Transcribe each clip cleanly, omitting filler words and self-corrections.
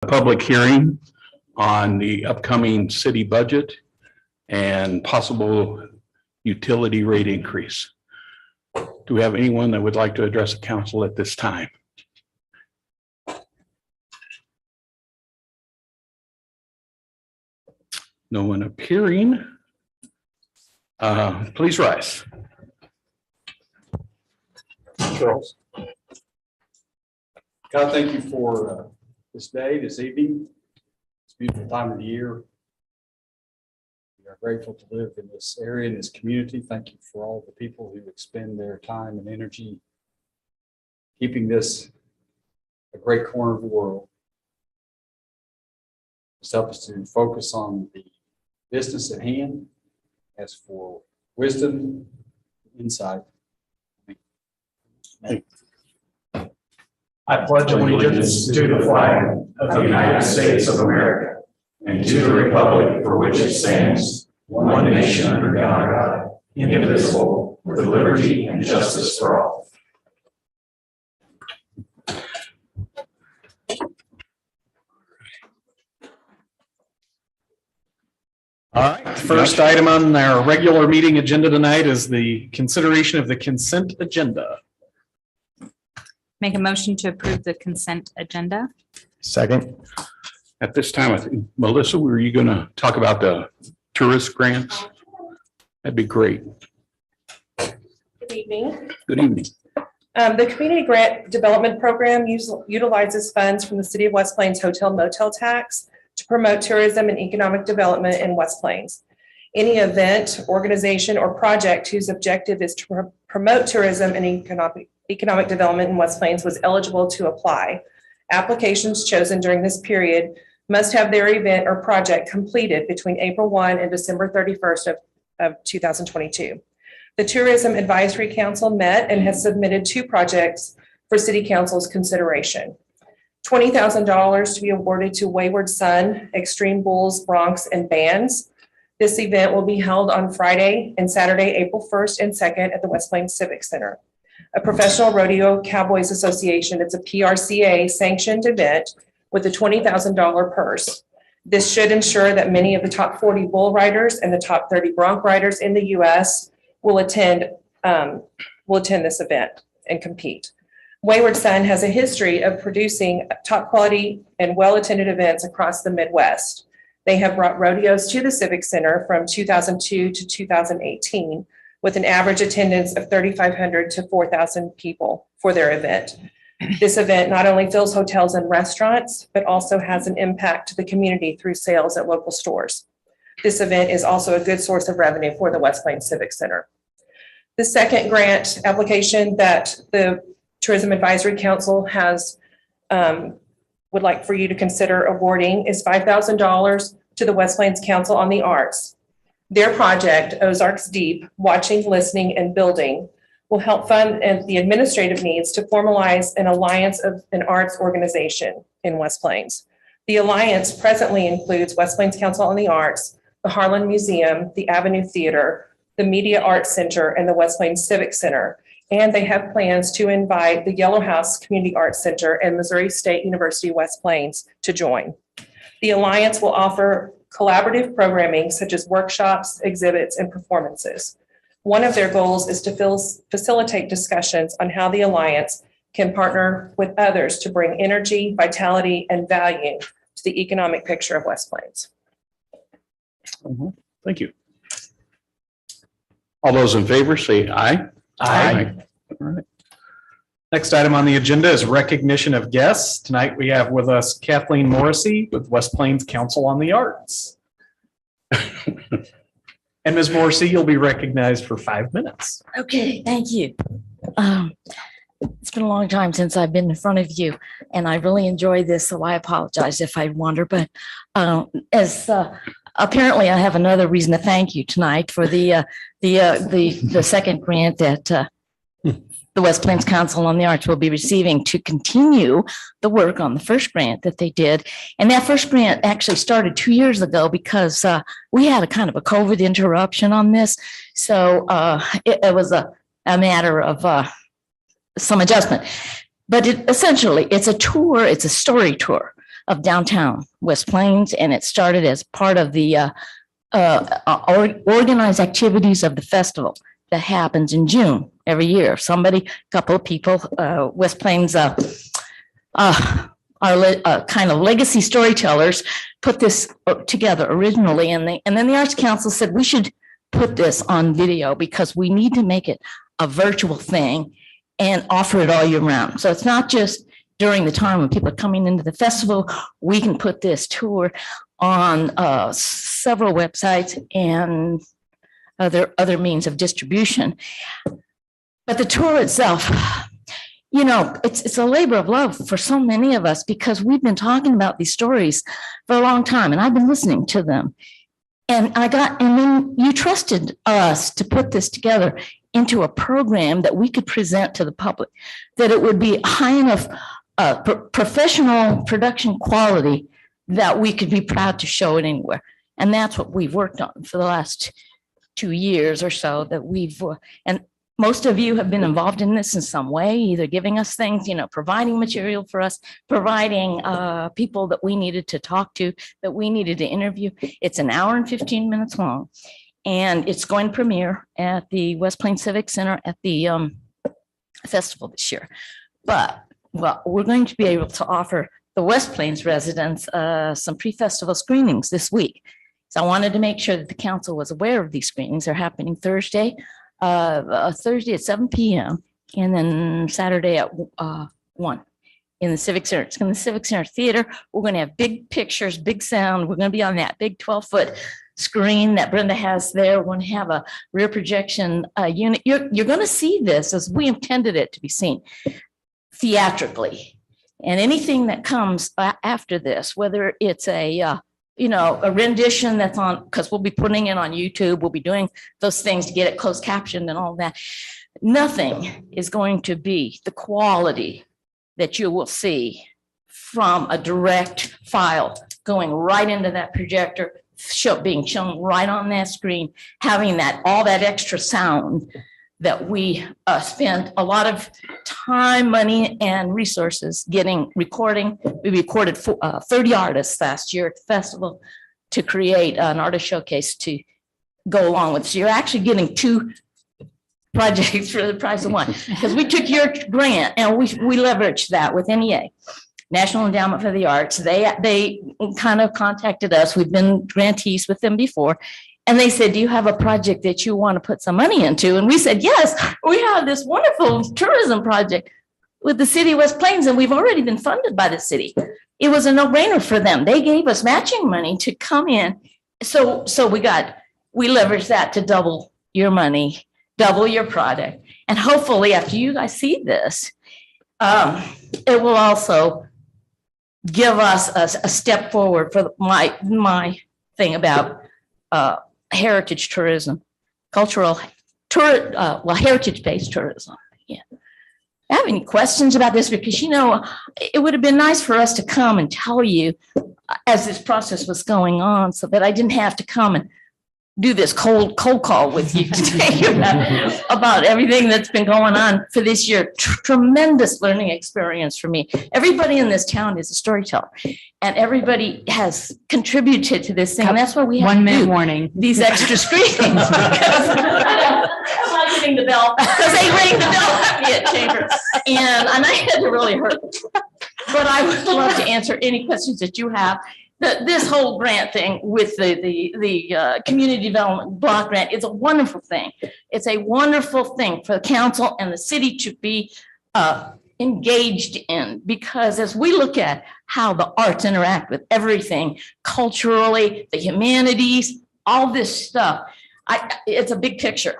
Public hearing on the upcoming city budget and possible utility rate increase. Do we have anyone that would like to address the council at this time? No one appearing. Please rise. Charles. God, thank you for this day, this evening. It's a beautiful time of the year. We are grateful to live in this area, in this community. Thank you for all the people who expend their time and energy keeping this a great corner of the world. Just help us to focus on the business at hand. As for wisdom, insight. I pledge allegiance to the flag of the United States of America and to the republic for which it stands, one nation under God, indivisible, with liberty and justice for all. All right, first item on our regular meeting agenda tonight is the consideration of the consent agenda. Make a motion to approve the consent agenda. Second. At this time, I think, Melissa, were you going to talk about the tourist grants? That'd be great. Good evening. Good evening. The Community Grant Development Program utilizes funds from the City of West Plains Hotel Motel Tax to promote tourism and economic development in West Plains. Any event, organization, or project whose objective is to promote tourism and economic development in West Plains was eligible to apply. Applications chosen during this period must have their event or project completed between April 1 and December 31st of 2022. The Tourism Advisory Council met and has submitted 2 projects for City Council's consideration. $20,000 to be awarded to Wayward Sun, Extreme Bulls, Bronx, and Bands. This event will be held on Friday and Saturday, April 1st and 2nd at the West Plains Civic Center. A Professional Rodeo Cowboys Association, it's a PRCA sanctioned event with a $20,000 purse. This should ensure that many of the top 40 bull riders and the top 30 bronc riders in the U.S. will attend this event and compete. Wayward Sun has a history of producing top quality and well-attended events across the Midwest. They have brought rodeos to the Civic Center from 2002 to 2018 with an average attendance of 3,500 to 4,000 people for their event. This event not only fills hotels and restaurants, but also has an impact to the community through sales at local stores. This event is also a good source of revenue for the West Plains Civic Center. The second grant application that the Tourism Advisory Council has would like for you to consider awarding is $5,000 to the West Plains Council on the Arts. Their project, Ozarks Deep, Watching, Listening, and Building, will help fund the administrative needs to formalize an alliance of an arts organization in West Plains. The alliance presently includes West Plains Council on the Arts, the Harlan Museum, the Avenue Theater, the Media Arts Center, and the West Plains Civic Center. And they have plans to invite the Yellow House Community Arts Center and Missouri State University West Plains to join. The alliance will offer collaborative programming such as workshops, exhibits, and performances. One of their goals is to facilitate discussions on how the alliance can partner with others to bring energy, vitality, and value to the economic picture of West Plains. Thank you. All those in favor say aye. Aye. All right. Next item on the agenda is recognition of guests. Tonight we have with us Kathleen Morrissey with West Plains Council on the Arts. And Ms. Morrissey, you'll be recognized for 5 minutes. Okay, thank you. It's been a long time since I've been in front of you, and I really enjoy this, so I apologize if I wander. But apparently, I have another reason to thank you tonight for the second grant that the West Plains Council on the Arts will be receiving to continue the work on the first grant that they did. And that first grant actually started 2 years ago because we had a kind of a COVID interruption on this. So it was a matter of some adjustment. But essentially, it's a tour, it's a story tour of downtown West Plains, and it started as part of the organized activities of the festival that happens in June every year. A couple of people, West Plains, kind of legacy storytellers put this together originally, and then the Arts Council said we should put this on video because we need to make it a virtual thing and offer it all year round. So it's not just during the time when people are coming into the festival. We can put this tour on several websites and other means of distribution. But the tour itself, you know, it's a labor of love for so many of us because we've been talking about these stories for a long time, and I've been listening to them. And then you trusted us to put this together into a program that we could present to the public, that it would be high enough professional production quality that we could be proud to show it anywhere. And that's what we've worked on for the last 2 years or so, that and most of you have been involved in this in some way, either giving us things, you know, providing material for us, providing people that we needed to talk to, that we needed to interview. It's an hour and 15 minutes long, and it's going to premiere at the West Plains Civic Center at the festival this year. But we're going to be able to offer the West Plains residents some pre-festival screenings this week. So I wanted to make sure that the council was aware of these screenings. They're happening Thursday at 7 p.m. and then Saturday at 1 in the Civic Center. It's in the Civic Center Theater. We're going to have big pictures, big sound. We're going to be on that big 12-foot screen that Brenda has there. We're going to have a rear projection unit. You're going to see this as we intended it to be seen theatrically. And anything that comes after this, whether it's a rendition that's on, because we'll be putting it on YouTube, we'll be doing those things to get it closed captioned and all that. Nothing is going to be the quality that you will see from a direct file going right into that projector, being shown right on that screen, having all that extra sound that we spent a lot of time, money, and resources recording. We recorded 30 artists last year at the festival to create an artist showcase to go along with. So you're actually getting 2 projects for the price of one, because we took your grant and we leveraged that with NEA, National Endowment for the Arts. They kind of contacted us. We've been grantees with them before. And they said, do you have a project that you want to put some money into? And we said, yes, we have this wonderful tourism project with the city of West Plains, and we've already been funded by the city. It was a no-brainer for them. They gave us matching money to come in. So we leveraged that to double your money, double your product. And hopefully after you guys see this, it will also give us a step forward for my thing about heritage tourism, heritage-based tourism. Yeah. I have any questions about this? Because, it would have been nice for us to come and tell you as this process was going on, so that I didn't have to come and do this cold call with you today about everything that's been going on for this year. Tremendous learning experience for me. Everybody in this town is a storyteller, and everybody has contributed to this thing. And that's why we have 1 minute warning. These extra screenings. I'm not getting the bell because they rang the bell at me at Chamber, and I had to really hurt. But I would love to answer any questions that you have. This whole grant thing with the community development block grant is a wonderful thing. It's a wonderful thing for the council and the city to be engaged in, because as we look at how the arts interact with everything culturally, the humanities, all this stuff, it's a big picture.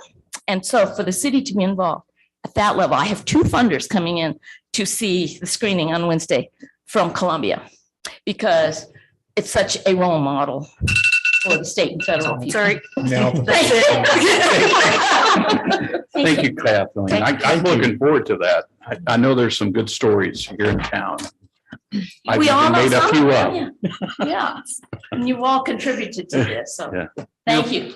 And so for the city to be involved at that level, I have 2 funders coming in to see the screening on Wednesday from Columbia, because it's such a role model for the state and federal people. Sorry. No. Thank you, Kathleen. I'm looking forward to that. I know there's some good stories here in town. I've We all know made a some few of up. them, yeah. And you've all contributed to this, so Yeah. thank you.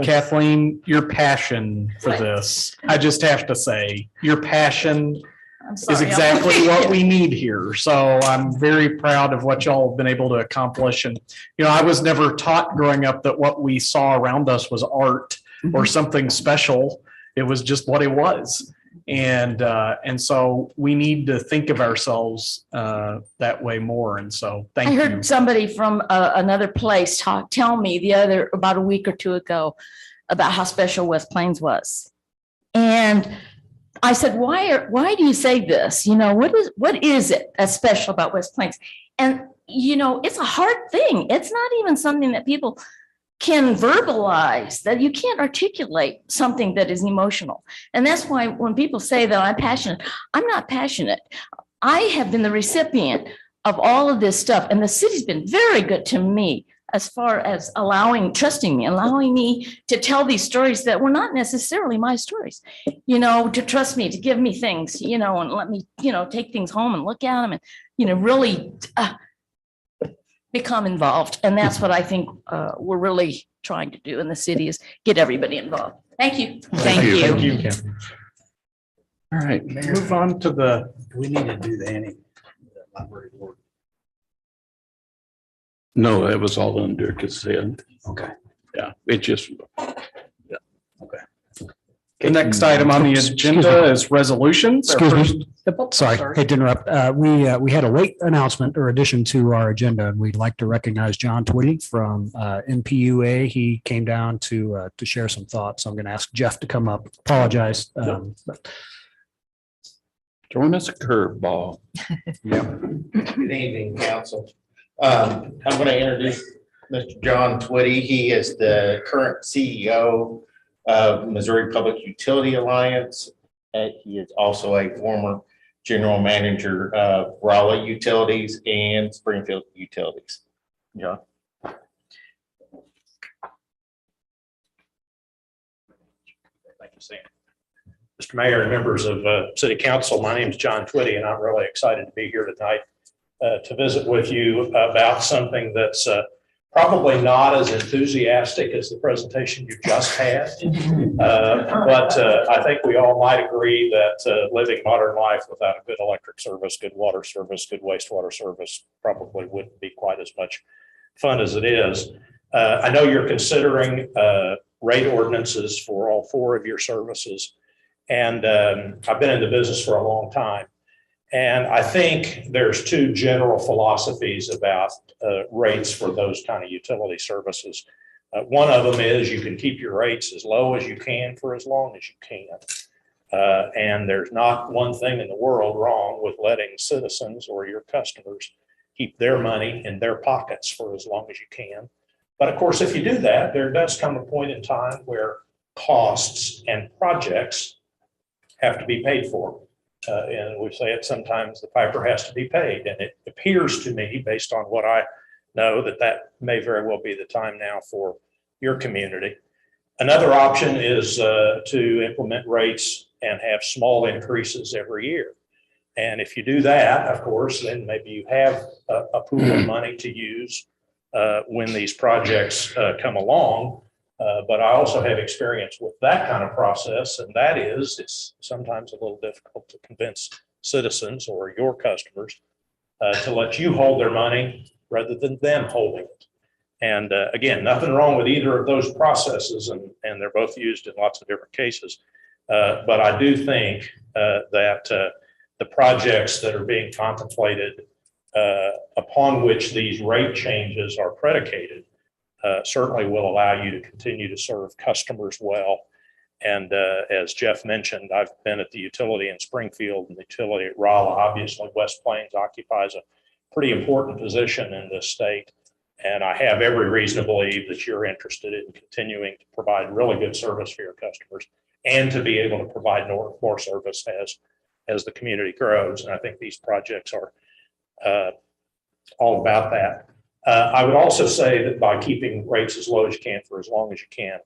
Kathleen, your passion for Right. this, I just have to say, your passion I'm is sorry. exactly what we need here. So I'm very proud of what y'all have been able to accomplish. And, I was never taught growing up that what we saw around us was art or something special. It was just what it was. And so we need to think of ourselves that way more. And so thank I you. heard somebody from another place tell me about a week or two ago about how special West Plains was. And I said, why do you say this? What is it that's special about West Plains? And, it's a hard thing. It's not even something that people can verbalize, that you can't articulate something that is emotional. And that's why when people say that I'm passionate, I'm not passionate. I have been the recipient of all of this stuff, and the city's been very good to me as far as trusting me, allowing me to tell these stories that were not necessarily my stories, to trust me, to give me things, and let me, take things home and look at them and, really become involved. And that's what I think we're really trying to do in the city, is get everybody involved. Thank you. Thank you. Thank you, Kim. All right, Move on to Do we need to do the any library board? no, that was all under consent. Okay. Yeah, it just, the next item on the agenda is resolutions. Excuse me. Sorry, hate to interrupt. We had a late announcement or addition to our agenda, and we'd like to recognize John Twitty from NPUA. He came down to share some thoughts. So I'm going to ask Jeff to come up. Apologize. throwing us a curveball. Good evening, council. I'm going to introduce Mr. John Twitty. He is the current CEO of Missouri Public Utility Alliance. He is also a former general manager of Raleigh Utilities and Springfield Utilities. John. Thank you, Sam. Mr. Mayor and members of City Council, my name is John Twitty, and I'm really excited to be here tonight to visit with you about something that's probably not as enthusiastic as the presentation you just had. But I think we all might agree that living modern life without a good electric service, good water service, good wastewater service probably wouldn't be quite as much fun as it is. I know you're considering rate ordinances for all 4 of your services. And I've been in the business for a long time. And I think there's 2 general philosophies about rates for those kind of utility services. One of them is you can keep your rates as low as you can for as long as you can. And there's not one thing in the world wrong with letting citizens or your customers keep their money in their pockets for as long as you can. But of course, if you do that, there does come a point in time where costs and projects have to be paid for. And we say it sometimes, the piper has to be paid. And it appears to me, based on what I know, that may very well be the time now for your community. Another option is to implement rates and have small increases every year. And if you do that, of course, then maybe you have a pool of money to use when these projects come along. But I also have experience with that kind of process, and that is it's sometimes a little difficult to convince citizens or your customers to let you hold their money rather than them holding it. And again, nothing wrong with either of those processes, and they're both used in lots of different cases. But I do think that the projects that are being contemplated upon which these rate changes are predicated certainly will allow you to continue to serve customers well. And as Jeff mentioned, I've been at the utility in Springfield and the utility at Raleigh. Obviously, West Plains occupies a pretty important position in this state. And I have every reason to believe that you're interested in continuing to provide really good service for your customers and to be able to provide more service as the community grows. And I think these projects are all about that. I would also say that by keeping rates as low as you can for as long as you can,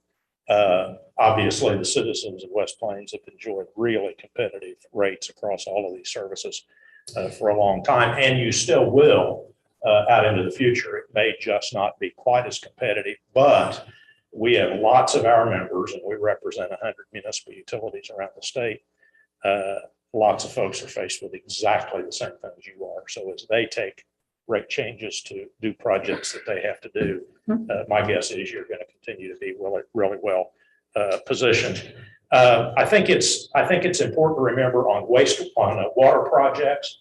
obviously the citizens of West Plains have enjoyed really competitive rates across all of these services for a long time, and you still will out into the future. It may just not be quite as competitive, but we have lots of our members, and we represent 100 municipal utilities around the state, lots of folks are faced with exactly the same things you are. So as they take rate changes to do projects that they have to do, my guess is you're going to continue to be really, really well positioned. I think it's important to remember on water projects,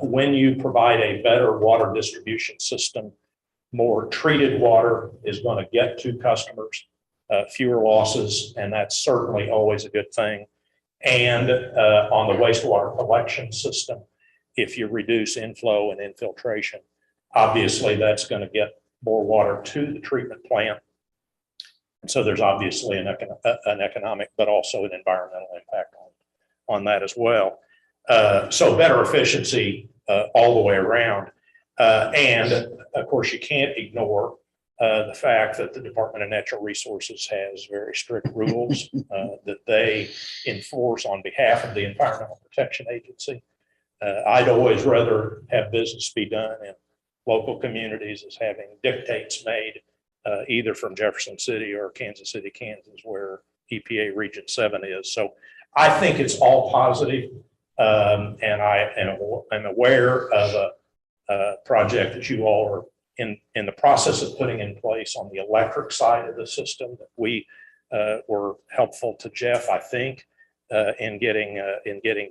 when you provide a better water distribution system, more treated water is going to get to customers, fewer losses, and that's certainly always a good thing. And on the wastewater collection system, if you reduce inflow and infiltration, obviously that's going to get more water to the treatment plant. And so there's obviously an economic, but also an environmental impact on that as well. So better efficiency all the way around. And of course, you can't ignore the fact that the Department of Natural Resources has very strict rules that they enforce on behalf of the Environmental Protection Agency. I'd always rather have business be done in local communities as having dictates made either from Jefferson City or Kansas City, Kansas, where EPA Region 7 is. So I think it's all positive. And I am aware of a project that you all are in the process of putting in place on the electric side of the system that we were helpful to Jeff, I think, in getting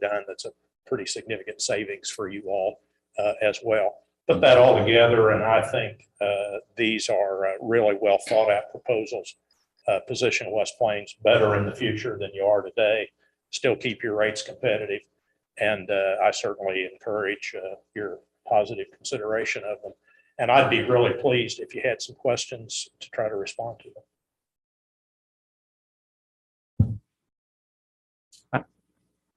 done. That's a pretty significant savings for you all as well. Put that all together, and I think these are really well thought out proposals. Position West Plains better in the future than you are today. Still keep your rates competitive, and I certainly encourage your positive consideration of them. And I'd be really pleased if you had some questions to try to respond to them.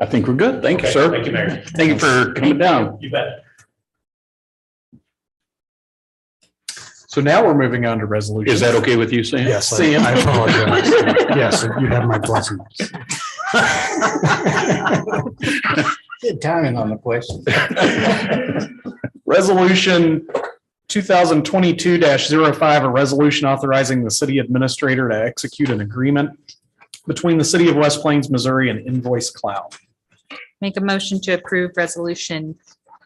I think we're good. Thank you, Okay, sir. thank you, Mayor. Thank you for coming down. You bet. So now we're moving on to resolution. Is that okay with you, Sam? Yes, Sam. I apologize. Yes, you have my blessing. Good timing on the question. Resolution 2022-05, a resolution authorizing the city administrator to execute an agreement between the city of West Plains, Missouri and Invoice Cloud. Make a motion to approve resolution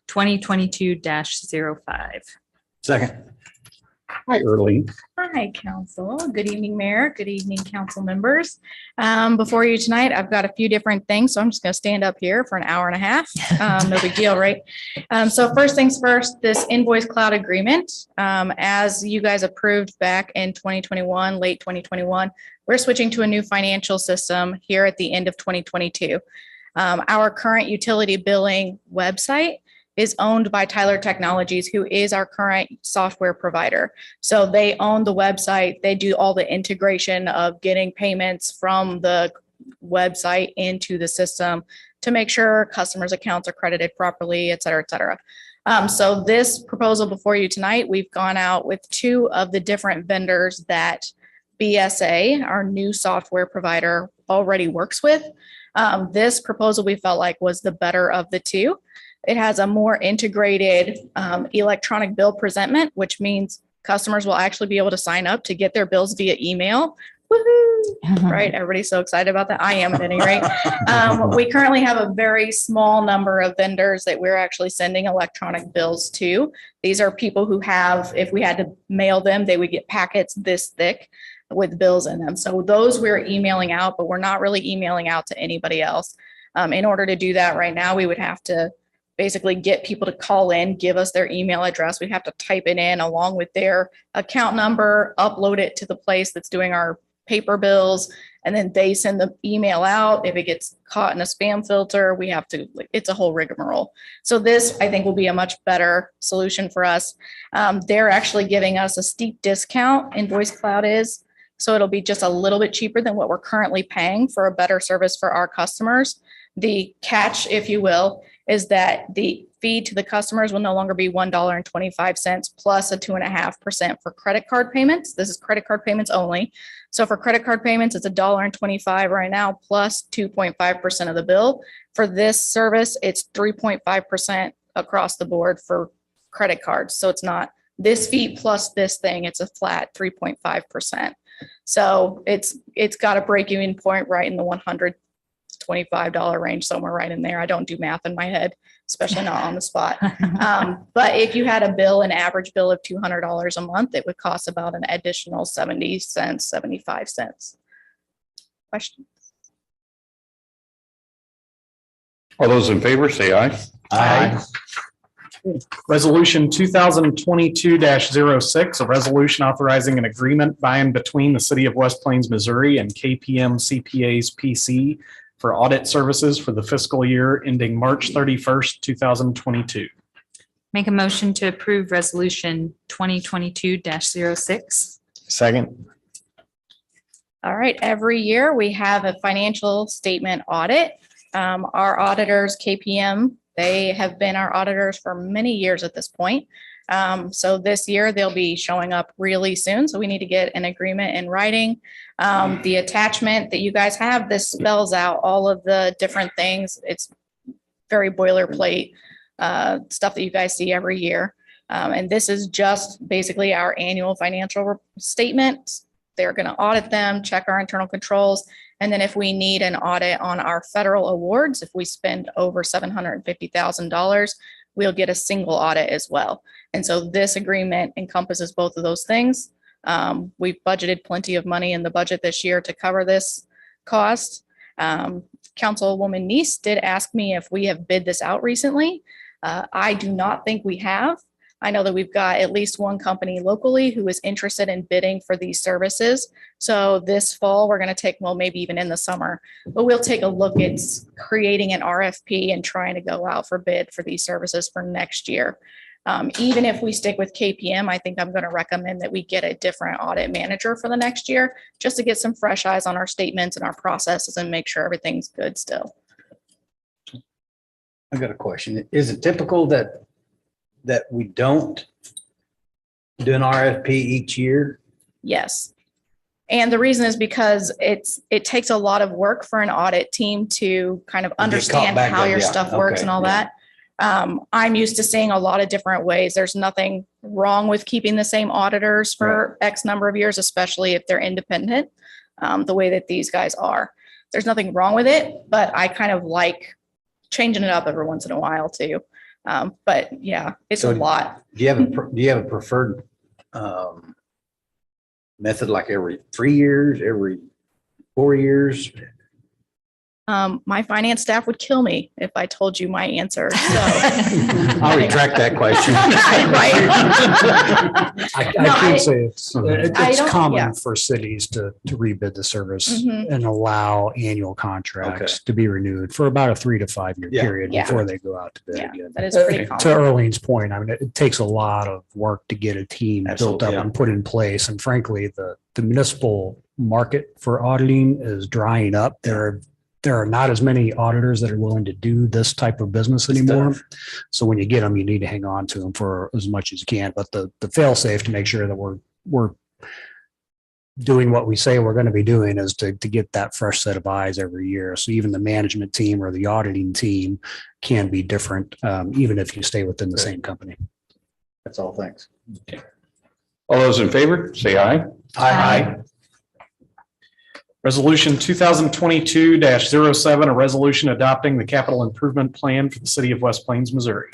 2022-05. Second. Hi, Earlene. Hi, council. Good evening, Mayor. Good evening, council members. Before you tonight, I've got a few different things, so I'm just going to stand up here for an hour and a half. No big deal, right? So first things first, this invoice cloud agreement, as you guys approved back in 2021, late 2021, we're switching to a new financial system here at the end of 2022. Our current utility billing website is owned by Tyler Technologies, who is our current software provider. So they own the website. They do all the integration of getting payments from the website into the system to make sure customers' accounts are credited properly, et cetera, et cetera. So this proposal before you tonight, we've gone out with two of the different vendors that BSA, our new software provider, already works with. This proposal we felt like was the better of the two. It has a more integrated electronic bill presentment, which means customers will actually be able to sign up to get their bills via email. Woohoo! Right? Everybody's so excited about that. I am at any rate. We currently have a very small number of vendors that we're actually sending electronic bills to. These are people who have, if we had to mail them, they would get packets this thick with bills in them. So those we're emailing out, but we're not really emailing out to anybody else. In order to do that right now, we would have to basically get people to call in, give us their email address. We have to type it in along with their account number, upload it to the place that's doing our paper bills, and then they send the email out. If it gets caught in a spam filter, we have to, it's a whole rigmarole. So this, I think, will be a much better solution for us. They're actually giving us a steep discount, Invoice Cloud is. So it'll be just a little bit cheaper than what we're currently paying for a better service for our customers. The catch, if you will, is that the fee to the customers will no longer be $1.25 plus a 2.5% for credit card payments. This is credit card payments only. So for credit card payments, it's $1.25 right now plus 2.5% of the bill. For this service, it's 3.5% across the board for credit cards. So it's not this fee plus this thing, it's a flat 3.5%. So it's got a break-even point right in the $100 $25 range, somewhere right in there. I don't do math in my head, especially not on the spot. But if you had a bill, an average bill of $200 a month, it would cost about an additional 70 cents, 75 cents. Question? All those in favor, say aye. Aye. Resolution 2022-06, a resolution authorizing an agreement by and between the city of West Plains, Missouri and KPM CPAs PC for audit services for the fiscal year ending March 31st, 2022. Make a motion to approve resolution 2022-06. Second. All right, every year we have a financial statement audit. Our auditors, KPM, they have been our auditors for many years at this point. So this year they'll be showing up really soon. So we need to get an agreement in writing. The attachment that you guys have, this spells out all of the different things. It's very boilerplate stuff that you guys see every year. And this is just basically our annual financial statement. They're going to audit them, check our internal controls. And then if we need an audit on our federal awards, if we spend over $750,000, we'll get a single audit as well. And so this agreement encompasses both of those things. We've budgeted plenty of money in the budget this year to cover this cost. Councilwoman Lease did ask me if we have bid this out recently. I do not think we have. I know that we've got at least one company locally who is interested in bidding for these services. So this fall, we're going to take, well, maybe even in the summer, but we'll take a look at creating an RFP and trying to go out for bid for these services for next year. Even if we stick with KPM, I think I'm going to recommend that we get a different audit manager for the next year, just to get some fresh eyes on our statements and our processes and make sure everything's good still. I've got a question. Is it typical that we don't do an RFP each year? Yes. And the reason is because it takes a lot of work for an audit team to kind of understand how your stuff works and all that. I'm used to seeing a lot of different ways. There's nothing wrong with keeping the same auditors for X number of years, especially if they're independent, the way that these guys are. There's nothing wrong with it, but I kind of like changing it up every once in a while too. But yeah, it's a lot. Do you have a preferred method, like every 3 years, every 4 years? My finance staff would kill me if I told you my answer. So I'll retract that question. I No, can say it's don't- common yeah. for cities to rebid the service Mhm. and allow annual contracts to be renewed for about a 3 to 5 year Yeah. period Yeah. before they go out to bid Yeah, again. that is pretty To common. Earlene's point, I mean, it takes a lot of work to get a team built Absolutely, up yeah. and put in place. And frankly, the municipal market for auditing is drying up. There are not as many auditors that are willing to do this type of business anymore. So when you get them, you need to hang on to them for as much as you can. But the fail safe to make sure that we're doing what we say we're going to be doing is to get that fresh set of eyes every year. So even the management team or the auditing team can be different, even if you stay within the same company. That's all, thanks. All those in favor, say aye. Aye. Resolution 2022-07, a resolution adopting the capital improvement plan for the city of West Plains, Missouri.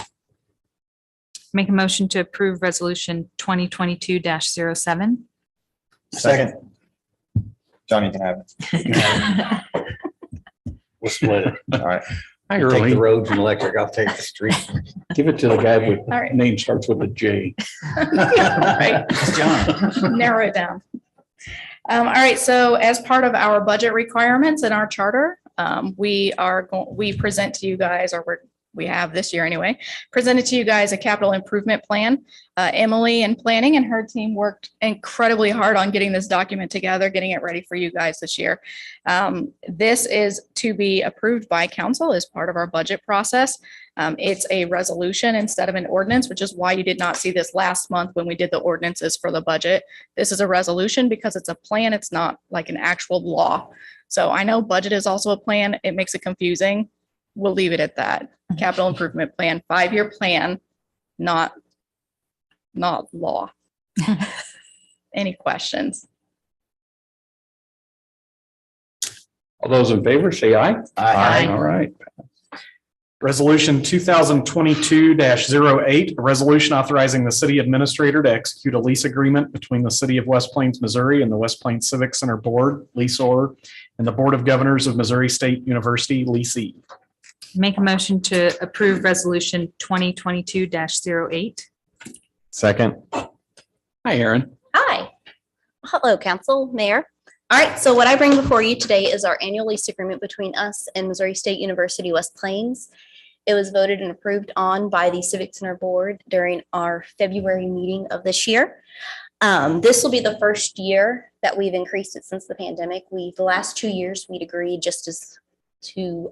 Make a motion to approve resolution 2022-07. Second. Johnny can have it. We'll split it. All right. Hi, Take the Earlene. roads and electric. I'll take the street. Give it to the guy with All right. name starts with a J. Right. It's John. Narrow it down. All right, so as part of our budget requirements in our charter, we present to you guys, or we have this year anyway, presented to you guys a capital improvement plan. Emily in planning and her team worked incredibly hard on getting this document together, getting it ready for you guys this year. This is to be approved by council as part of our budget process. It's a resolution instead of an ordinance, which is why you did not see this last month when we did the ordinances for the budget. This is a resolution because it's a plan. It's not like an actual law. So I know budget is also a plan. It makes it confusing. We'll leave it at that. Capital improvement plan, 5-year plan, not law. Any questions? All those in favor, say aye. Aye. All right. Resolution 2022-08, a resolution authorizing the city administrator to execute a lease agreement between the city of West Plains, Missouri and the West Plains Civic Center Board, leaseor, and the Board of Governors of Missouri State University, leasee. Make a motion to approve resolution 2022-08. Second. Hi, Aaron. Hi. Hello, council, mayor. All right, so what I bring before you today is our annual lease agreement between us and Missouri State University West Plains. It was voted and approved on by the Civic Center Board during our February meeting of this year. This will be the first year that we've increased it since the pandemic. The last 2 years, we'd agreed just as to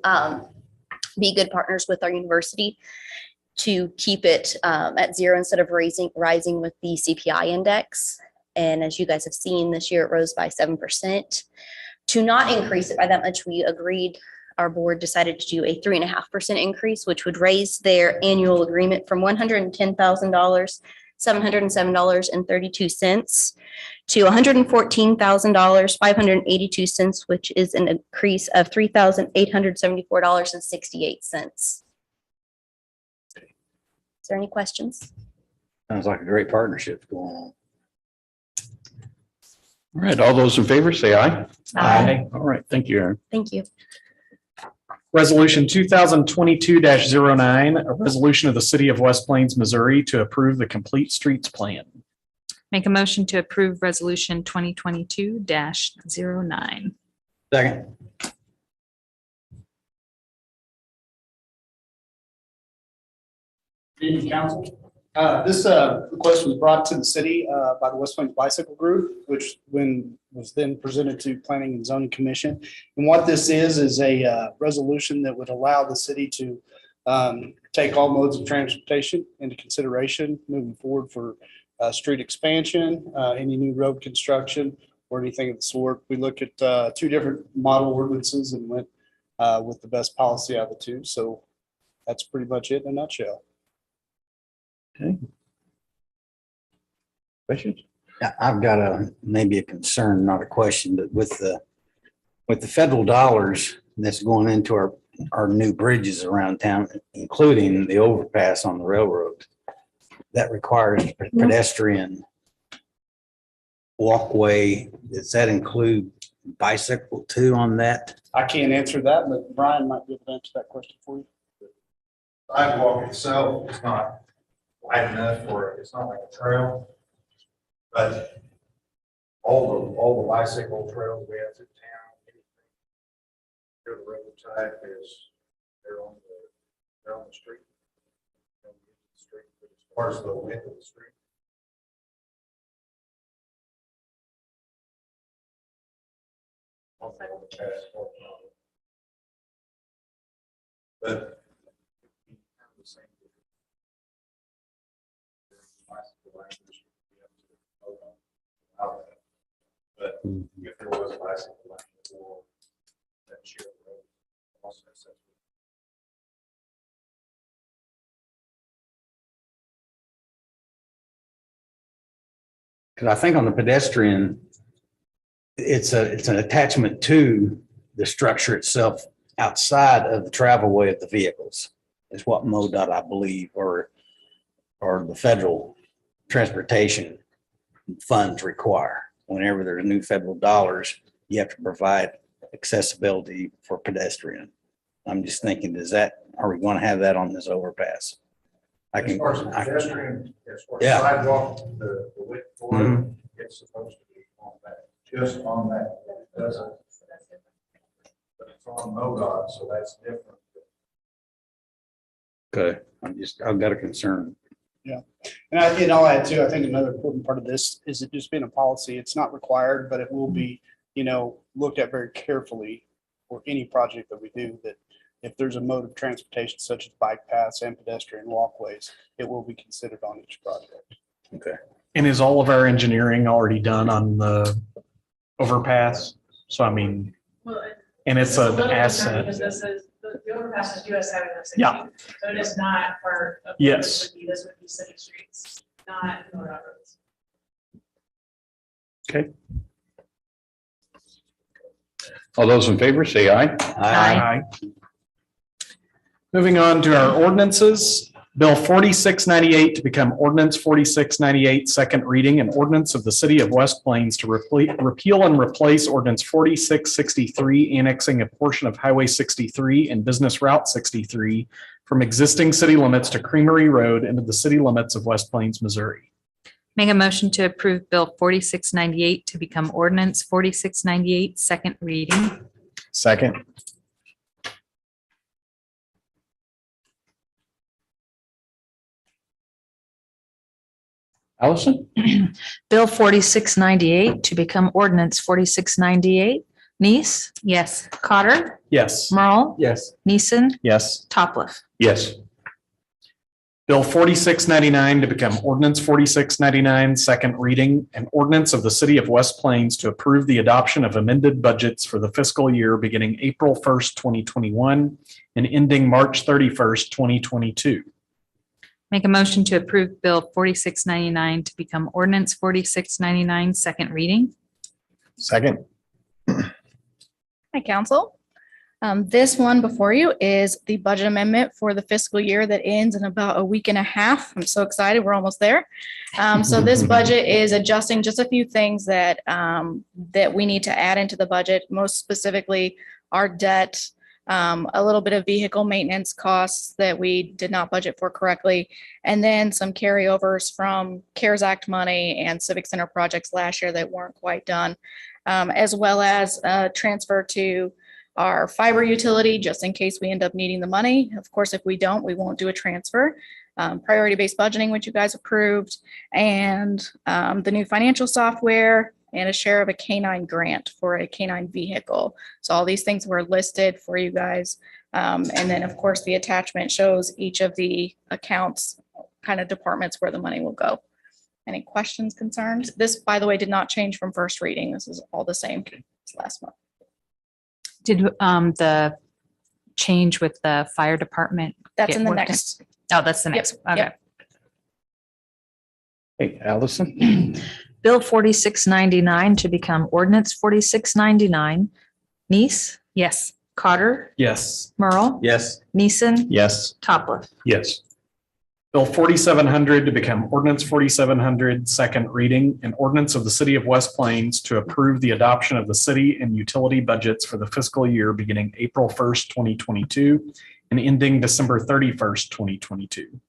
be good partners with our university to keep it at zero instead of rising with the CPI index. And as you guys have seen, this year it rose by 7%. To not increase it by that much, we agreed, our board decided to do a 3.5% increase, which would raise their annual agreement from $110,707.32 to $114,582, which is an increase of $3,874.68. Is there any questions? Sounds like a great partnership going on. All right. All those in favor, say aye. Aye. All right. Thank you, Aaron. Thank you. Resolution 2022-09, a resolution of the city of West Plains, Missouri to approve the complete streets plan. Make a motion to approve resolution 2022-09. Second. Good evening, council. This request was brought to the city by the West Plains Bicycle Group, which was then presented to Planning and Zoning Commission. And what this is a resolution that would allow the city to take all modes of transportation into consideration moving forward for street expansion, any new road construction, or anything of the sort. We looked at 2 different model ordinances and went with the best policy out of the 2. So that's pretty much it in a nutshell. Okay. Questions? I've got maybe a concern, not a question, but with the federal dollars that's going into our new bridges around town, including the overpass on the railroad, that requires pedestrian walkway. Does that include bicycle too on that? I can't answer that, but Brian might be able to answer that question for you. Sidewalk itself is not wide enough for, it's not like a trail. But all the bicycle trails we have through town, anything near the railroad track they're on the street. But as far as the width of the street. But But if there was a bicycle lane or that shared road, also accessible. Because I think on the pedestrian, it's an attachment to the structure itself outside of the travelway of the vehicles is what MoDOT, I believe, or the federal transportation funds require. Whenever there's new federal dollars, you have to provide accessibility for pedestrian. I'm just thinking, are we going to have that on this overpass? As far as the pedestrian, as far as Yeah. sidewalk, the width for it, it's supposed to be on that, just on that. It doesn't. But it's on MoDOT, so that's different. Okay. I've got a concern. And I'll add too, I think another important part of this is it just being a policy. It's not required, but it will be, looked at very carefully for any project that we do, that if there's a mode of transportation such as bike paths and pedestrian walkways, it will be considered on each project. Okay. And is all of our engineering already done on the overpass? So I mean, and it's an asset. Because this is, the overpass is US Highway 160. Yeah. So it is not part of. Yes. This would be city streets, not MoDOT roads. Okay. All those in favor say aye. Aye. Moving on to our ordinances, Bill 4698 to become ordinance 4698, second reading, an ordinance of the city of West Plains to repeal and replace ordinance 4663, annexing a portion of Highway 63 and Business Route 63 from existing city limits to Creamery Road into the city limits of West Plains, Missouri. Make a motion to approve Bill 4698 to become ordinance 4698, second reading. Second. Allison? Bill 4698 to become ordinance 4698. Neese, Yes. Cotter, Yes. Merle, Yes. Neeson, Yes. Topliff. Yes. Bill 4699 to become ordinance 4699, second reading, an ordinance of the city of West Plains to approve the adoption of amended budgets for the fiscal year beginning April 1st, 2021 and ending March 31st, 2022. Make a motion to approve Bill 4699 to become ordinance 4699, second reading. Second. Hi, council. This one before you is the budget amendment for the fiscal year that ends in about a week and a half. I'm so excited. We're almost there. So this budget is adjusting just a few things that we need to add into the budget, most specifically our debt, a little bit of vehicle maintenance costs that we did not budget for correctly, and then some carryovers from CARES Act money and Civic Center projects last year that weren't quite done, as well as a transfer to our fiber utility, just in case we end up needing the money. Of course, if we don't, we won't do a transfer. Priority-based budgeting, which you guys approved, and the new financial software, and a share of a K-9 grant for a K-9 vehicle. So all these things were listed for you guys. And then, of course, the attachment shows each of the accounts, kind of departments where the money will go. Any questions, concerns? This, by the way, did not change from first reading. This is all the same as last month. Did the change with the fire department? That's get in the worked next. Oh, that's the next. Okay. Yep. Hey, Allison? Bill 4699 to become ordinance 4699. Neese, Yes. Cotter, Yes. Merle, Yes. Neeson, Yes. Topliff. Yes. Bill 4700 to become ordinance 4700, second reading, an ordinance of the city of West Plains to approve the adoption of the city and utility budgets for the fiscal year beginning April 1st, 2022 and ending December 31st, 2022.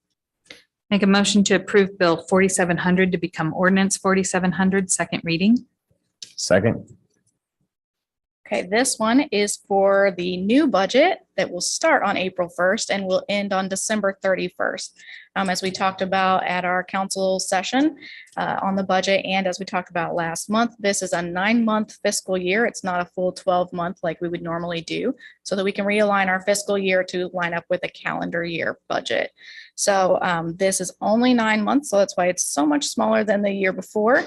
Make a motion to approve Bill 4700 to become ordinance 4700, second reading. Second. Okay, this one is for the new budget that will start on April 1st and will end on December 31st. As we talked about at our council session on the budget, and as we talked about last month, this is a 9-month fiscal year. It's not a full 12-month like we would normally do, so that we can realign our fiscal year to line up with a calendar year budget. So this is only 9 months, so that's why it's so much smaller than the year before.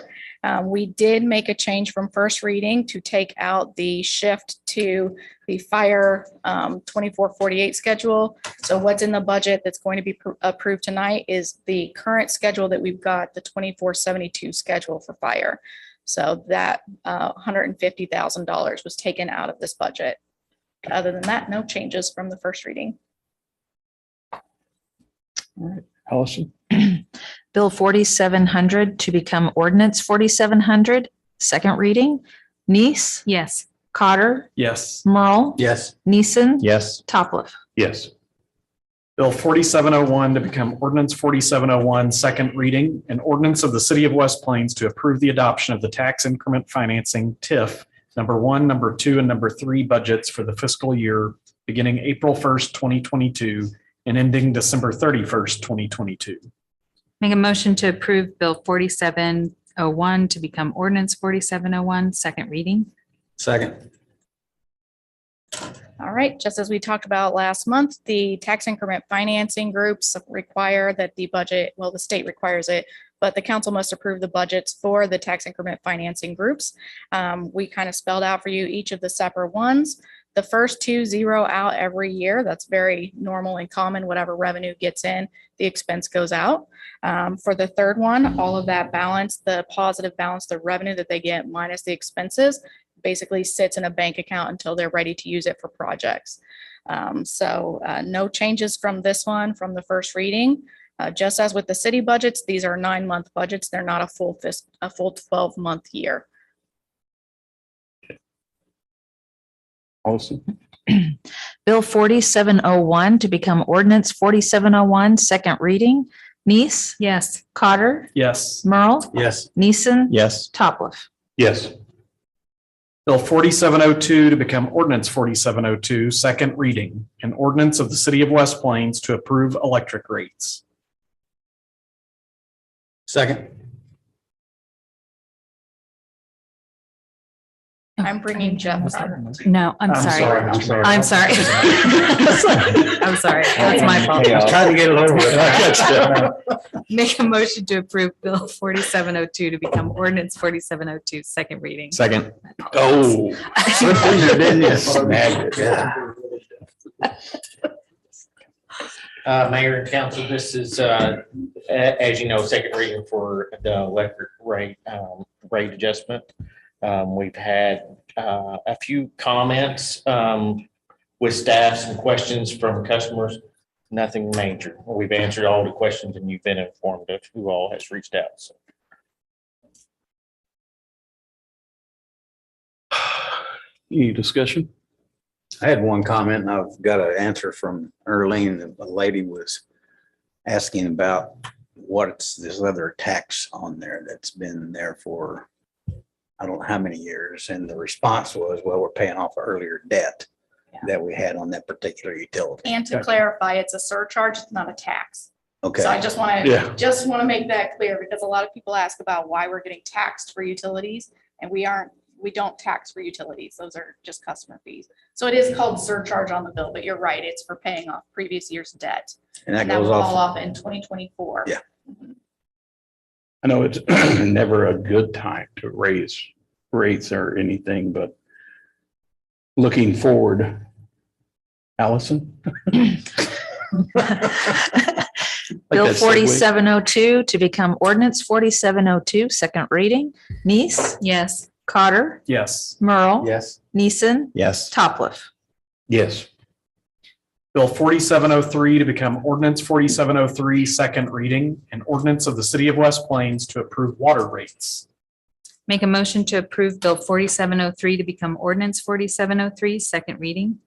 We did make a change from first reading to take out the shift to the fire 2448 schedule. So what's in the budget that's going to be approved tonight is the current schedule that we've got, the 2472 schedule for fire. So that $150,000 was taken out of this budget. Other than that, no changes from the first reading. All right, Allison? Bill 4700 to become ordinance 4700, second reading. Neese, Yes. Cotter, Yes. Merle, Yes. Neeson, Yes. Topliff. Yes. Bill 4701 to become ordinance 4701, second reading, an ordinance of the city of West Plains to approve the adoption of the tax increment financing TIF number 1, number 2, and number 3 budgets for the fiscal year beginning April 1st, 2022 and ending December 31st, 2022. Make a motion to approve Bill 4701 to become ordinance 4701, second reading. Second. All right, just as we talked about last month, the tax increment financing groups require that the budget, well, the state requires it, but the council must approve the budgets for the tax increment financing groups. We kind of spelled out for you each of the separate ones. The first 2 zero out every year. That's very normal and common. Whatever revenue gets in, the expense goes out. For the third one, all of that balance, the positive balance, the revenue that they get minus the expenses, basically sits in a bank account until they're ready to use it for projects. So no changes from this one, from the first reading. Just as with the city budgets, these are 9-month budgets. They're not a full 12-month year. Olson? Bill 4701 to become ordinance 4701, second reading. Nice? Yes. Cotter? Yes. Merle? Yes. Neeson? Yes. Topliff. Yes. Bill 4702 to become ordinance 4702, second reading. An ordinance of the city of West Plains to approve electric rates. Second. I'm bringing Jeff up. No, I'm sorry. I'm sorry. I'm sorry. I'm sorry. That's my fault. I was trying to get it over with. Make a motion to approve Bill 4702 to become ordinance 4702, second reading. Second. Oh. Slipped in there, didn't you? Snagged it. Yeah. Mayor and council, this is, as you know, second reading for the electric rate, rate adjustment. We've had a few comments with staff, some questions from customers, nothing major. We've answered all the questions and you've been informed of who all has reached out. So. Any discussion? I had one comment and I've got an answer from Earlene. A lady was asking about what's this other tax on there that's been there for I don't know how many years. And the response was, well, we're paying off earlier debt that we had on that particular utility. And to clarify, it's a surcharge, it's not a tax. Okay. So I just want Yeah. to, just want to make that clear because a lot of people ask about why we're getting taxed for utilities and we don't tax for utilities. Those are just customer fees. So it is called surcharge on the bill, but you're right. It's for paying off previous year's debt. And that And that goes will fall off. off in 2024. Yeah. Mhm. I know it's never a good time to raise rates or anything, but looking forward, Allison? Bill that segue. 4702 to become ordinance 4702, second reading. Nice? Yes. Cotter? Yes. Merle? Yes. Neeson? Yes. Topliff. Yes. Bill 4703 to become ordinance 4703, second reading. An ordinance of the city of West Plains to approve water rates. Make a motion to approve Bill 4703 to become ordinance 4703, second reading.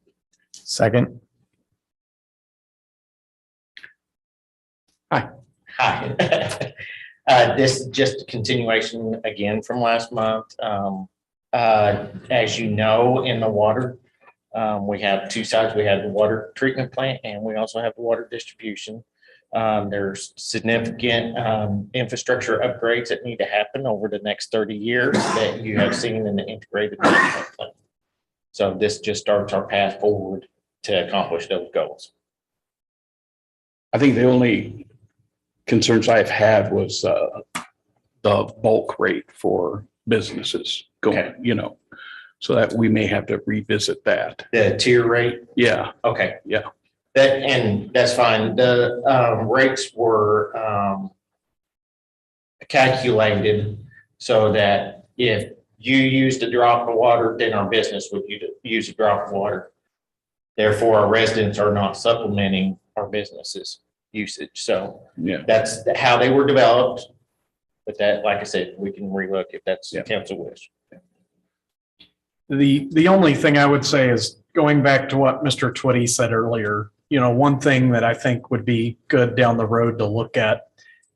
Second. Hi. This is just a continuation again from last month. As you know, in the water, we have two sides. We have the water treatment plant and we also have the water distribution. There's significant infrastructure upgrades that need to happen over the next 30 years that you have seen in the integrated management plan. So this just starts our path forward to accomplish those goals. I think the only concerns I've had was the bulk rate for businesses going, Okay. So that we may have to revisit that. The tier rate. Yeah. Okay. Yeah. And that's fine. The rates were calculated so that if you used a drop of water, then our business would use a drop of water. Therefore, our residents are not supplementing our businesses' usage. So Yeah. that's how they were developed. But that, like I said, we can relook if that's the Yeah. council wish. The only thing I would say is going back to what Mr. Twitty said earlier, one thing that I think would be good down the road to look at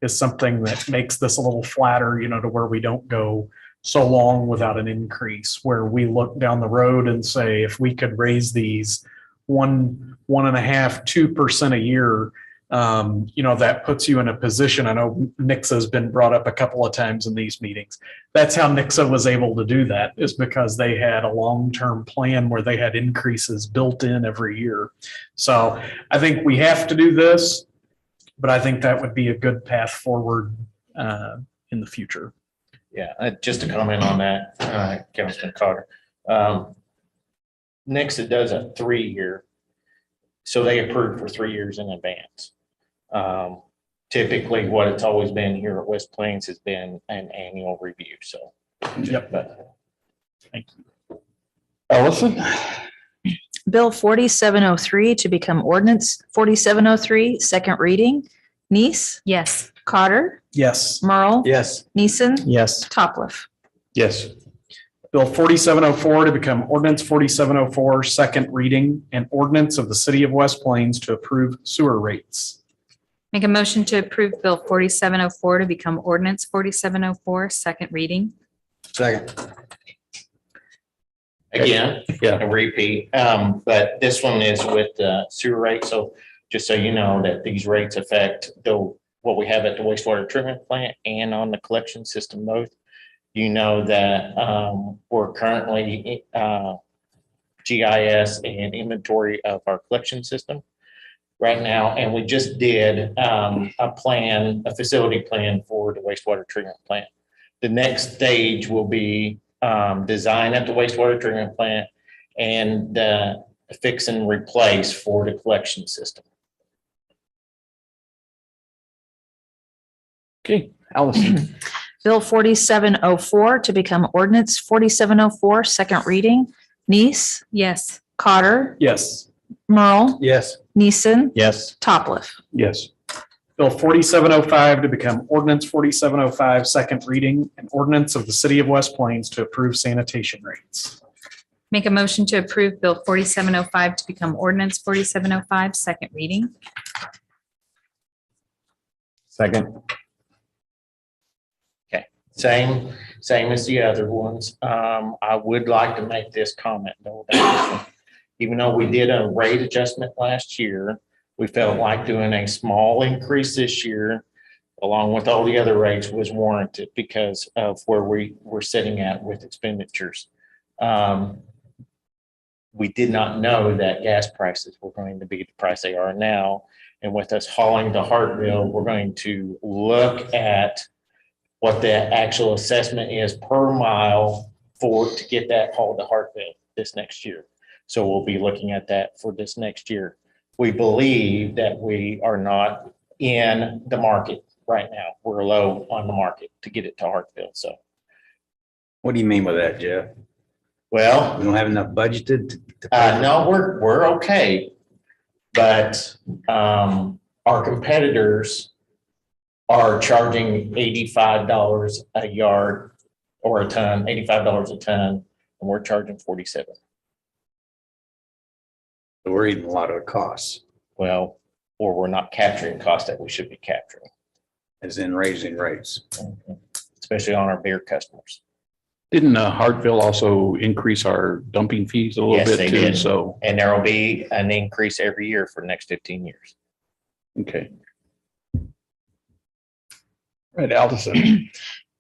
is something that makes this a little flatter, to where we don't go so long without an increase, where we look down the road and say, if we could raise these 1.5%, 2% a year, that puts you in a position. I know Nixa has been brought up a couple of times in these meetings. That's how Nixa was able to do that, is because they had a long-term plan where they had increases built in every year. So I think we have to do this, but I think that would be a good path forward in the future. Yeah, just to comment on that, Councilman Carter. Nixa does a 3-year, so they approve for 3 years in advance. Typically, what it's always been here at West Plains has been an annual review. So, Yep. but Thank you. Allison? Bill 4703 to become ordinance 4703, second reading. Nice, Yes. Cotter, Yes. Merle, Yes. Neeson, Yes. Topliff. Yes. Bill 4704 to become ordinance 4704, second reading, and ordinance of the city of West Plains to approve sewer rates. Make a motion to approve Bill 4704 to become ordinance 4704, second reading. Second. Again, Yeah. a repeat, but this one is with the sewer rate. So just so you know that these rates affect what we have at the wastewater treatment plant and on the collection system both. You know that we're currently GIS and inventory of our collection system right now. And we just did a facility plan for the wastewater treatment plant. The next stage will be design at the wastewater treatment plant and fix and replace for the collection system. Okay, Allison. Bill 4704 to become ordinance 4704, second reading. Nice, Yes. Cotter, Yes. Merle, Yes. Neeson, Yes. Topliff. Yes. Bill 4705 to become ordinance 4705, second reading, and ordinance of the city of West Plains to approve sanitation rates. Make a motion to approve Bill 4705 to become ordinance 4705, second reading. Second. Same as the other ones. I would like to make this comment though. About this one. Even though we did a rate adjustment last year, we felt like doing a small increase this year, along with all the other rates, was warranted because of where we were sitting at with expenditures. We did not know that gas prices were going to be the price they are now. And with us hauling to Hartville, we're going to look at what the actual assessment is per mile to get that hauled to Hartville this next year. So we'll be looking at that for this next year. We believe that we are not in the market right now. We're low on the market to get it to Hartville. So, What do you mean by that, Jeff? well, We don't have enough budgeted to. no, we're okay. But our competitors are charging $85 a yard or a ton, $85 a ton, and we're charging 47. We're eating a lot of the costs, Well, or we're not capturing costs that we should be capturing, as in raising rates. especially on our beer customers. Didn't Hartville also increase our dumping fees a little Yes, bit they too? did. So, And there will be an increase every year for the next 15 years. okay. Right, Allison.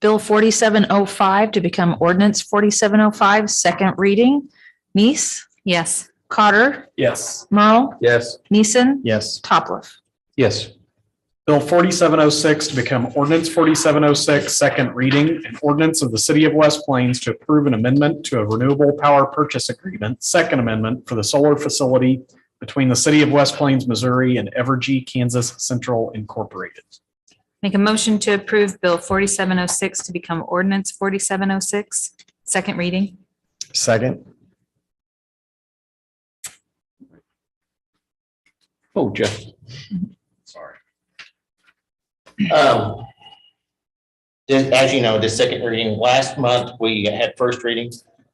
Bill 4705 to become ordinance 4705, second reading. Nice, Yes. Cotter, Yes. Merle, Yes. Neeson, Yes. Topliff. Yes. Bill 4706 to become ordinance 4706, second reading, an ordinance of the city of West Plains to approve an amendment to a renewable power purchase agreement, second amendment for the solar facility between the city of West Plains, Missouri and Evergy, Kansas Central Incorporated. Make a motion to approve Bill 4706 to become ordinance 4706, second reading. Second. Oh, Jeff. Sorry. As you know, the second reading, last month, we had first reading.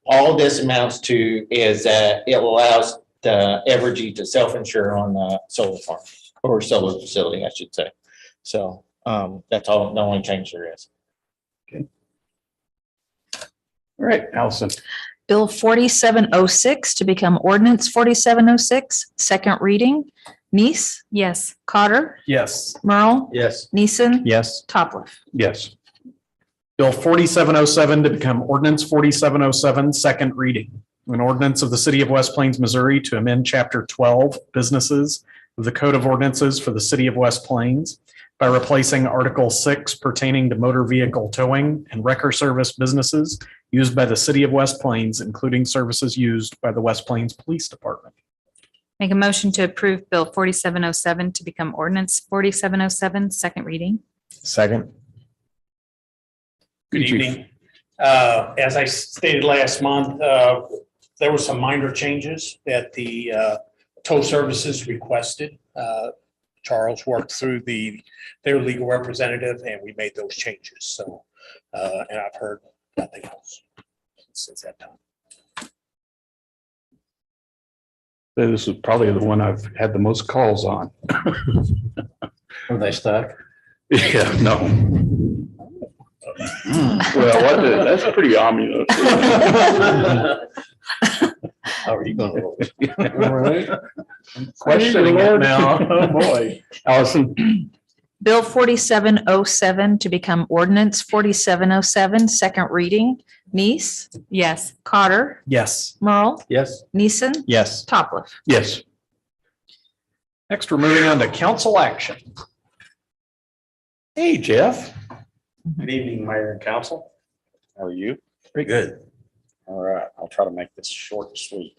All this amounts to is that it allows the Evergy to self-insure on the solar farm or solar facility, I should say. So that's all, the only change there is. All right, Allison. Bill 4706 to become ordinance 4706, second reading. Nice, Yes. Cotter, Yes. Merle, Yes. Neeson, Yes. Topliff. Yes. Bill 4707 to become ordinance 4707, second reading. An ordinance of the city of West Plains, Missouri to amend chapter 12 businesses of the Code of Ordinances for the city of West Plains by replacing Article 6 pertaining to motor vehicle towing and wrecker service businesses used by the city of West Plains, including services used by the West Plains Police Department. Make a motion to approve Bill 4707 to become ordinance 4707, second reading. Second. Good evening. As I stated last month, There were some minor changes that the tow services requested. Charles worked through their legal representative and we made those changes. So, and I've heard nothing else since that time. This is probably the one I've had the most calls on. Are they stuck? Yeah, no. Well, that's pretty ominous. How are you going to? Questioning it now. Oh, boy. Allison? Bill 4707 to become ordinance 4707, second reading. Nice, Yes. Cotter, Yes. Merle, Yes. Neeson, Yes. Topliff. Yes. Next, we're moving on to council action. Hey, Jeff. Good evening, Mayor and Council. How are you? Pretty good. All right, I'll try to make this short and sweet.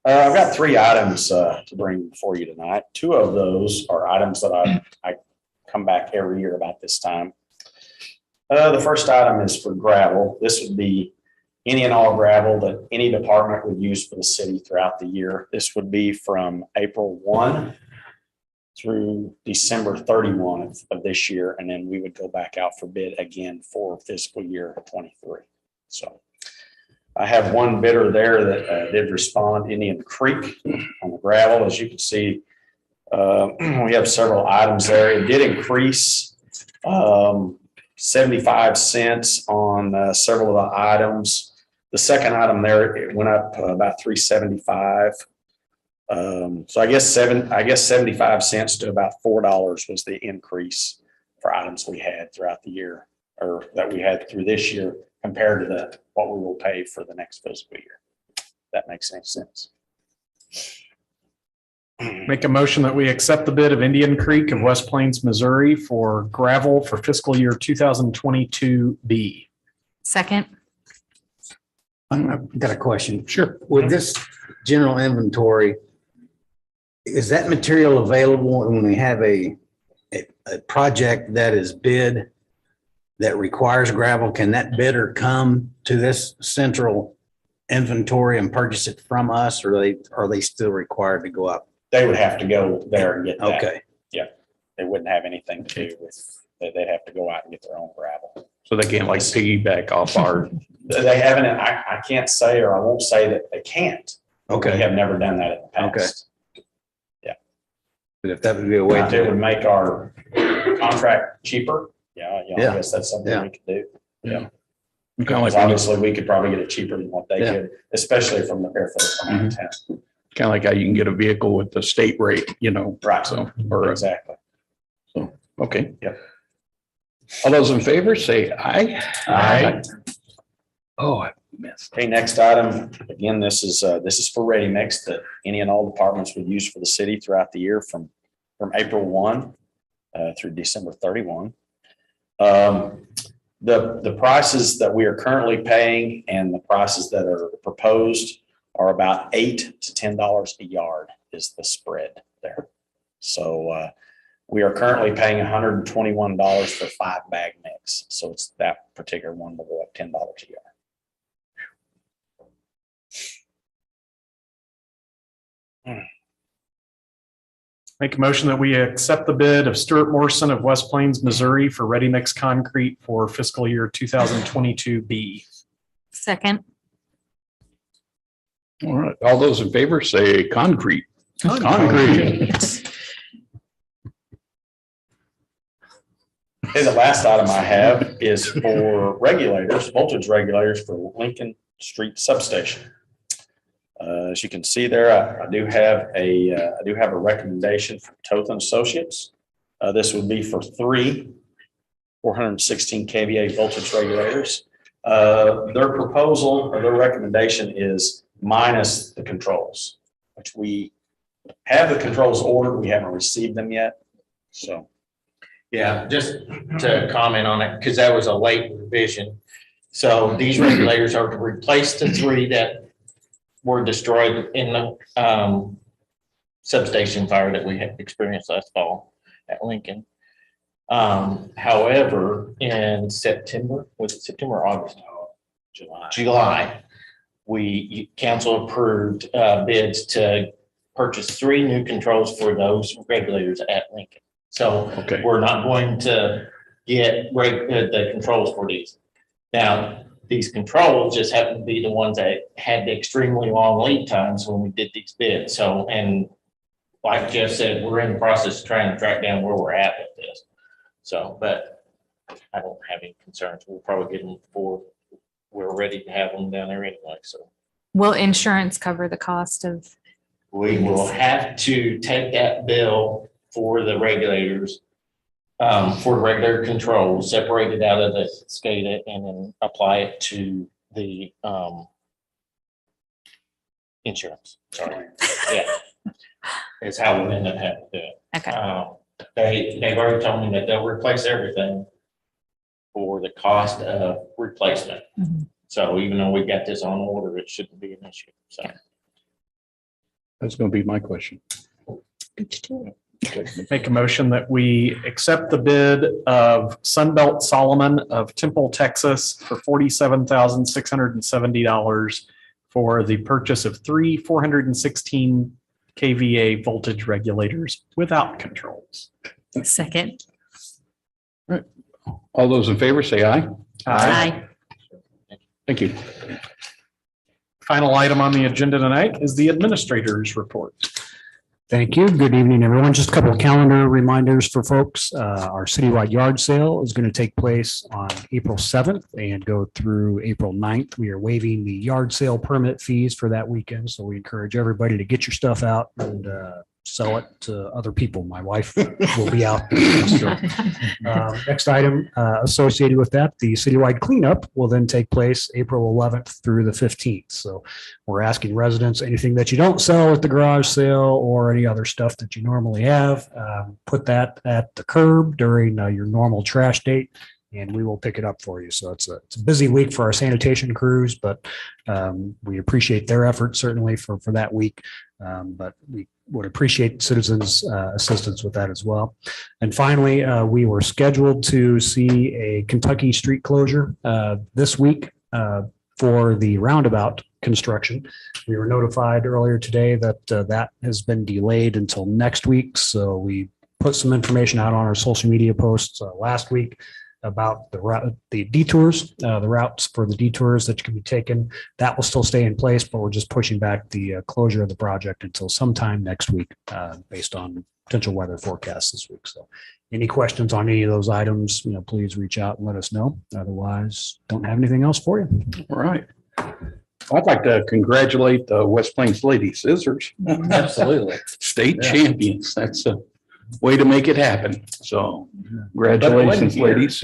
I've got 3 items to bring before you tonight. 2 of those are items that I come back every year about this time. The first item is for gravel. This would be any and all gravel that any department would use for the city throughout the year. This would be from April 1 through December 31 of this year, and then we would go back out for bid again for fiscal year 23. So I have one bidder there that did respond, Indian Creek, on the gravel. As you can see, we have several items there. It did increase 75 cents on several of the items. The second item there, it went up about 375. So I guess 75 cents to about $4 was the increase for items we had throughout the year, or that we had through this year compared to what we will pay for the next fiscal year. If that makes any sense. Make a motion that we accept the bid of Indian Creek of West Plains, Missouri for gravel for fiscal year 2022B. Second, I've got a question. Sure. With this general inventory, is that material available when we have a project that is bid that requires gravel? Can that bidder come to this central inventory and purchase it from us, or are they still required to go up? They would have to go there and get that. Okay. Yeah, they wouldn't have anything to do with, they'd have to go out and get their own gravel. So they can't like piggyback off our, They haven't, I can't say, or I won't say that they can't. Okay. We have never done that in the past. But if that would be a way It would to, make our contract cheaper. Yeah, I Yeah. guess that's something Yeah. we could do. Yeah. kind of Because like, obviously we could probably get it cheaper than what they Yeah. could, especially from the airfare from out of town. kind of like how you can get a vehicle with the state rate, Right. so, or, Exactly. okay. Yep. All those in favor say aye. Aye. Oh, I missed. Okay, next item, again, this is for ready mix that any and all departments would use for the city throughout the year from April 1 through December 31. The prices that we are currently paying and the prices that are proposed are about $8 to $10 a yard is the spread there. So we are currently paying $121 for 5-bag mix. So it's that particular one will go up $10 a yard. Make a motion that we accept the bid of Stuart Morrison of West Plains, Missouri for ready mix concrete for fiscal year 2022B. second, All right, all those in favor say concrete. Concrete. Okay, the last item I have is for regulators, voltage regulators for Lincoln Street Substation. As you can see there, I do have a recommendation from Toth and Associates. This would be for 3 416 kVA voltage regulators. Their proposal or their recommendation is minus the controls, which we have the controls ordered. We haven't received them yet. So. Yeah, just to comment on it, because that was a late revision. So these regulators are to replace the 3 that were destroyed in the substation fire that we had experienced last fall at Lincoln. However, in September, was it September or August? July. July, council approved bids to purchase 3 new controls for those regulators at Lincoln. So Okay. we're not going to get the controls for these. Now, these controls just happen to be the ones that had the extremely long lead times when we did these bids. So, and like Jeff said, we're in the process of trying to track down where we're at with this. So, but I don't have any concerns. We'll probably get them before we're ready to have them down there anyway. So Will insurance cover the cost of? we will have to take that bill for the regulators, for the regular controls, separate it out of the SCADA and then apply it to the insurance. Sorry. Yeah. It's how we end up having to do it. Okay. They've already told me that they'll replace everything for the cost of replacement. Mhm. So even though we got this on order, it shouldn't be an issue. So That's going to be my question. Make a motion that we accept the bid of Sunbelt Solomon of Temple, Texas for $47,670 for the purchase of 3 416 kVA voltage regulators without controls. Second. All those in favor say aye. Aye. Thank you. Final item on the agenda tonight is the administrator's report. Thank you. Good evening, everyone. Just a couple of calendar reminders for folks. Our citywide yard sale is going to take place on April 7th and go through April 9th. We are waiving the yard sale permit fees for that weekend. So we encourage everybody to get your stuff out and sell it to other people. My wife will be out. So, next item associated with that, the citywide cleanup will then take place April 11th through the 15th. So we're asking residents, anything that you don't sell at the garage sale or any other stuff that you normally have, put that at the curb during your normal trash date, and we will pick it up for you. So it's a busy week for our sanitation crews, but we appreciate their effort certainly for that week. But we would appreciate citizens' assistance with that as well. And finally, we were scheduled to see a Kentucky street closure this week for the roundabout construction. We were notified earlier today that that has been delayed until next week. So we put some information out on our social media posts last week about the detours, the routes for the detours that can be taken. That will still stay in place, but we're just pushing back the closure of the project until sometime next week based on potential weather forecasts this week. So any questions on any of those items, please reach out and let us know. Otherwise, don't have anything else for you. All right. I'd like to congratulate the West Plains Lady Scissors. Absolutely. State champions. That's a way to make it happen. So congratulations, ladies.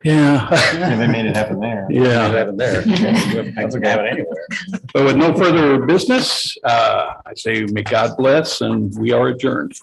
Yeah. They made it happen there. Yeah. Having there. Doesn't happen anywhere. But with no further business, I say may God bless and we are adjourned.